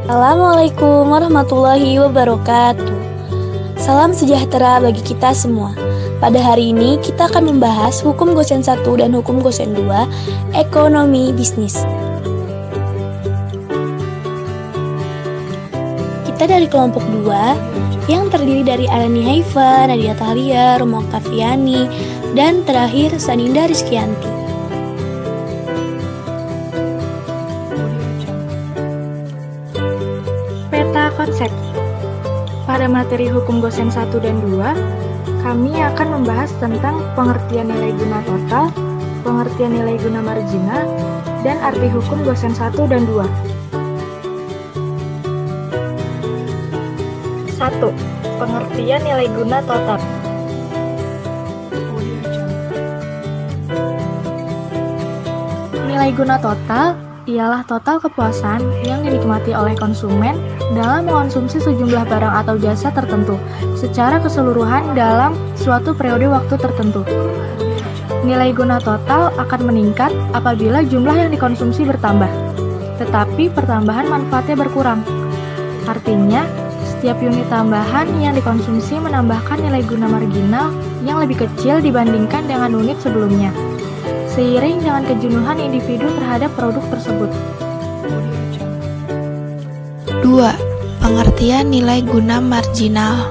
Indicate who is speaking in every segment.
Speaker 1: Assalamualaikum warahmatullahi wabarakatuh. Salam sejahtera bagi kita semua. Pada hari ini kita akan membahas hukum Gosen 1 dan hukum Gosen 2, ekonomi bisnis. Kita dari kelompok 2 yang terdiri dari Arani Haifa, Nadia Tahlia, Romo Kaviani, dan terakhir Saninda Rizkyanti.
Speaker 2: Peta konsep. Pada materi hukum Gosen 1 dan 2, kami akan membahas tentang pengertian nilai guna total, pengertian nilai guna marginal, dan arti hukum Gosen 1 dan 2. 1. Pengertian nilai guna total. Nilai guna total ialah total kepuasan yang dinikmati oleh konsumen dalam mengonsumsi sejumlah barang atau jasa tertentu secara keseluruhan dalam suatu periode waktu tertentu. Nilai guna total akan meningkat apabila jumlah yang dikonsumsi bertambah, tetapi pertambahan manfaatnya berkurang. Artinya, setiap unit tambahan yang dikonsumsi menambahkan nilai guna marginal yang lebih kecil dibandingkan dengan unit sebelumnya, seiring dengan kejenuhan individu terhadap produk tersebut.
Speaker 3: 2. Pengertian nilai guna marginal.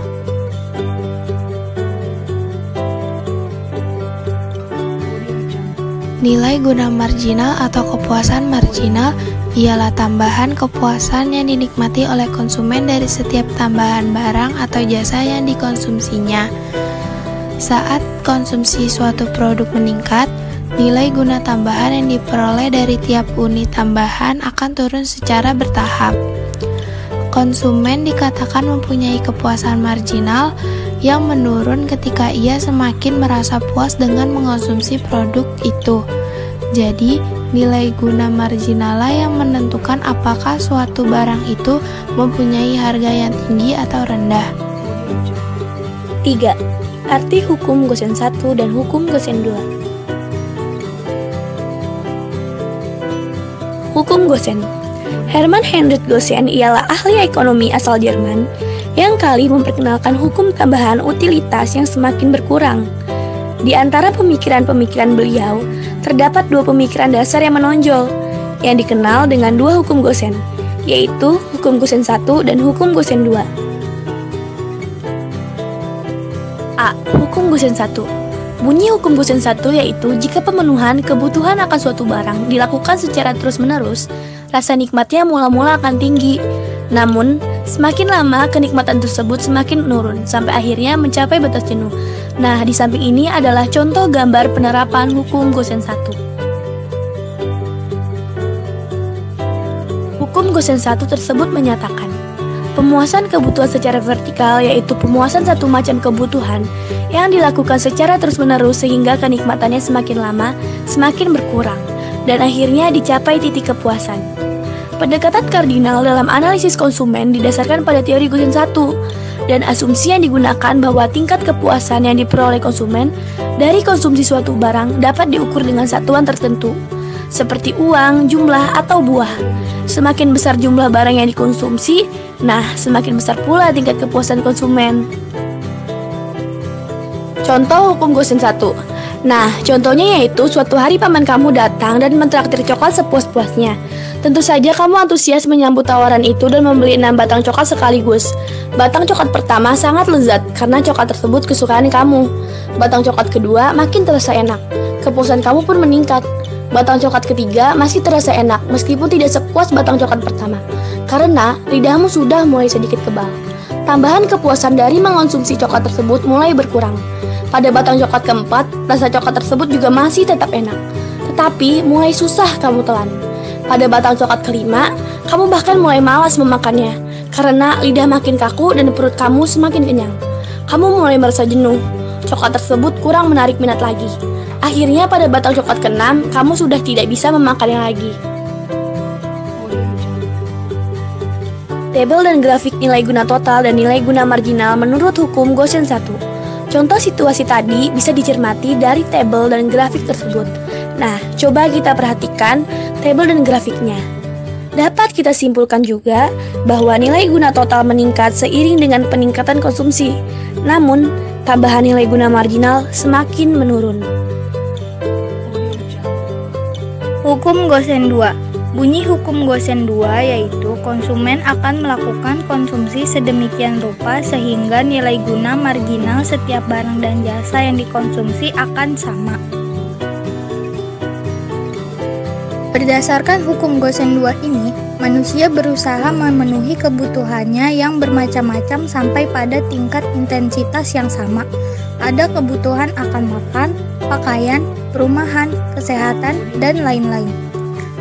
Speaker 3: Nilai guna marginal atau kepuasan marginal ialah tambahan kepuasan yang dinikmati oleh konsumen dari setiap tambahan barang atau jasa yang dikonsumsinya. Saat konsumsi suatu produk meningkat, nilai guna tambahan yang diperoleh dari tiap unit tambahan akan turun secara bertahap. Konsumen dikatakan mempunyai kepuasan marginal yang menurun ketika ia semakin merasa puas dengan mengonsumsi produk itu. Jadi, nilai guna marginallah yang menentukan apakah suatu barang itu mempunyai harga yang tinggi atau rendah.
Speaker 1: 3. Arti hukum Gosen 1 dan hukum Gosen 2. Hukum Gosen. Hermann Heinrich Gosen ialah ahli ekonomi asal Jerman yang kali memperkenalkan hukum tambahan utilitas yang semakin berkurang. Di antara pemikiran-pemikiran beliau, terdapat dua pemikiran dasar yang menonjol, yang dikenal dengan dua hukum Gosen, yaitu hukum Gosen 1 dan hukum Gosen 2. A. Hukum Gosen 1. Bunyi hukum Gosen 1 yaitu jika pemenuhan kebutuhan akan suatu barang dilakukan secara terus-menerus, rasa nikmatnya mula-mula akan tinggi. Namun, semakin lama kenikmatan tersebut semakin menurun sampai akhirnya mencapai batas jenuh. Nah, di samping ini adalah contoh gambar penerapan hukum Gosen 1. Hukum Gosen 1 tersebut menyatakan pemuasan kebutuhan secara vertikal yaitu pemuasan satu macam kebutuhan yang dilakukan secara terus-menerus sehingga kenikmatannya semakin lama semakin berkurang dan akhirnya dicapai titik kepuasan. Pendekatan kardinal dalam analisis konsumen didasarkan pada teori Gosen 1 dan asumsi yang digunakan bahwa tingkat kepuasan yang diperoleh konsumen dari konsumsi suatu barang dapat diukur dengan satuan tertentu, seperti uang, jumlah, atau buah. Semakin besar jumlah barang yang dikonsumsi, nah semakin besar pula tingkat kepuasan konsumen. Contoh hukum Gosen 1. Nah, contohnya yaitu suatu hari paman kamu datang dan mentraktir coklat sepuas-puasnya. Tentu saja kamu antusias menyambut tawaran itu dan membeli 6 batang coklat sekaligus. Batang coklat pertama sangat lezat karena coklat tersebut kesukaan kamu. Batang coklat kedua makin terasa enak. Kepuasan kamu pun meningkat. Batang coklat ketiga masih terasa enak meskipun tidak sepuas batang coklat pertama, karena lidahmu sudah mulai sedikit kebal. Tambahan kepuasan dari mengonsumsi coklat tersebut mulai berkurang. Pada batang coklat keempat, rasa coklat tersebut juga masih tetap enak, tetapi mulai susah kamu telan. Pada batang coklat kelima, kamu bahkan mulai malas memakannya, karena lidah makin kaku dan perut kamu semakin kenyang. Kamu mulai merasa jenuh, coklat tersebut kurang menarik minat lagi. Akhirnya pada batang coklat keenam, kamu sudah tidak bisa memakannya lagi. Tabel dan grafik nilai guna total dan nilai guna marginal menurut hukum Gosen 1. Contoh situasi tadi bisa dicermati dari tabel dan grafik tersebut. Nah, coba kita perhatikan tabel dan grafiknya. Dapat kita simpulkan juga bahwa nilai guna total meningkat seiring dengan peningkatan konsumsi. Namun, tambahan nilai guna marginal semakin menurun.
Speaker 4: Hukum Gosen 2. Bunyi hukum Gosen 2 yaitu konsumen akan melakukan konsumsi sedemikian rupa sehingga nilai guna marginal setiap barang dan jasa yang dikonsumsi akan sama. Berdasarkan hukum Gosen 2 ini, manusia berusaha memenuhi kebutuhannya yang bermacam-macam sampai pada tingkat intensitas yang sama. Ada kebutuhan akan makan, pakaian, perumahan, kesehatan, dan lain-lain.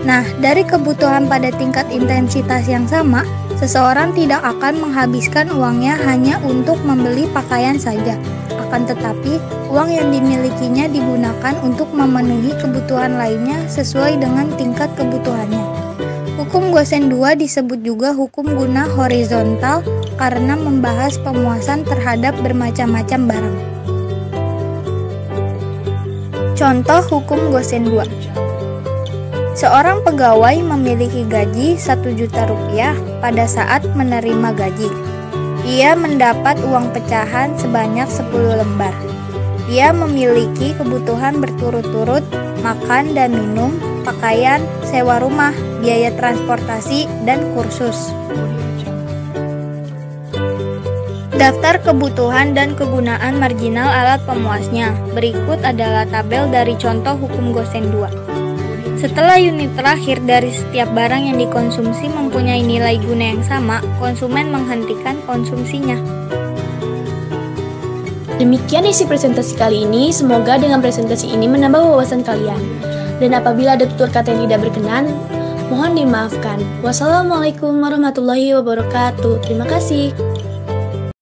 Speaker 4: Nah, dari kebutuhan pada tingkat intensitas yang sama, seseorang tidak akan menghabiskan uangnya hanya untuk membeli pakaian saja. Akan tetapi, uang yang dimilikinya digunakan untuk memenuhi kebutuhan lainnya sesuai dengan tingkat kebutuhannya. Hukum Gosen 2 disebut juga hukum guna horizontal karena membahas pemuasan terhadap bermacam-macam barang. Contoh hukum Gosen 2. Seorang pegawai memiliki gaji 1 juta rupiah pada saat menerima gaji. Ia mendapat uang pecahan sebanyak 10 lembar. Ia memiliki kebutuhan berturut-turut, makan dan minum, pakaian, sewa rumah, biaya transportasi, dan kursus. Daftar kebutuhan dan kegunaan marginal alat pemuasnya. Berikut adalah tabel dari contoh hukum Gosen 2. Setelah unit terakhir dari setiap barang yang dikonsumsi mempunyai nilai guna yang sama, konsumen menghentikan konsumsinya.
Speaker 1: Demikian isi presentasi kali ini. Semoga dengan presentasi ini menambah wawasan kalian. Dan apabila ada tutur kata yang tidak berkenan, mohon dimaafkan. Wassalamualaikum warahmatullahi wabarakatuh. Terima kasih.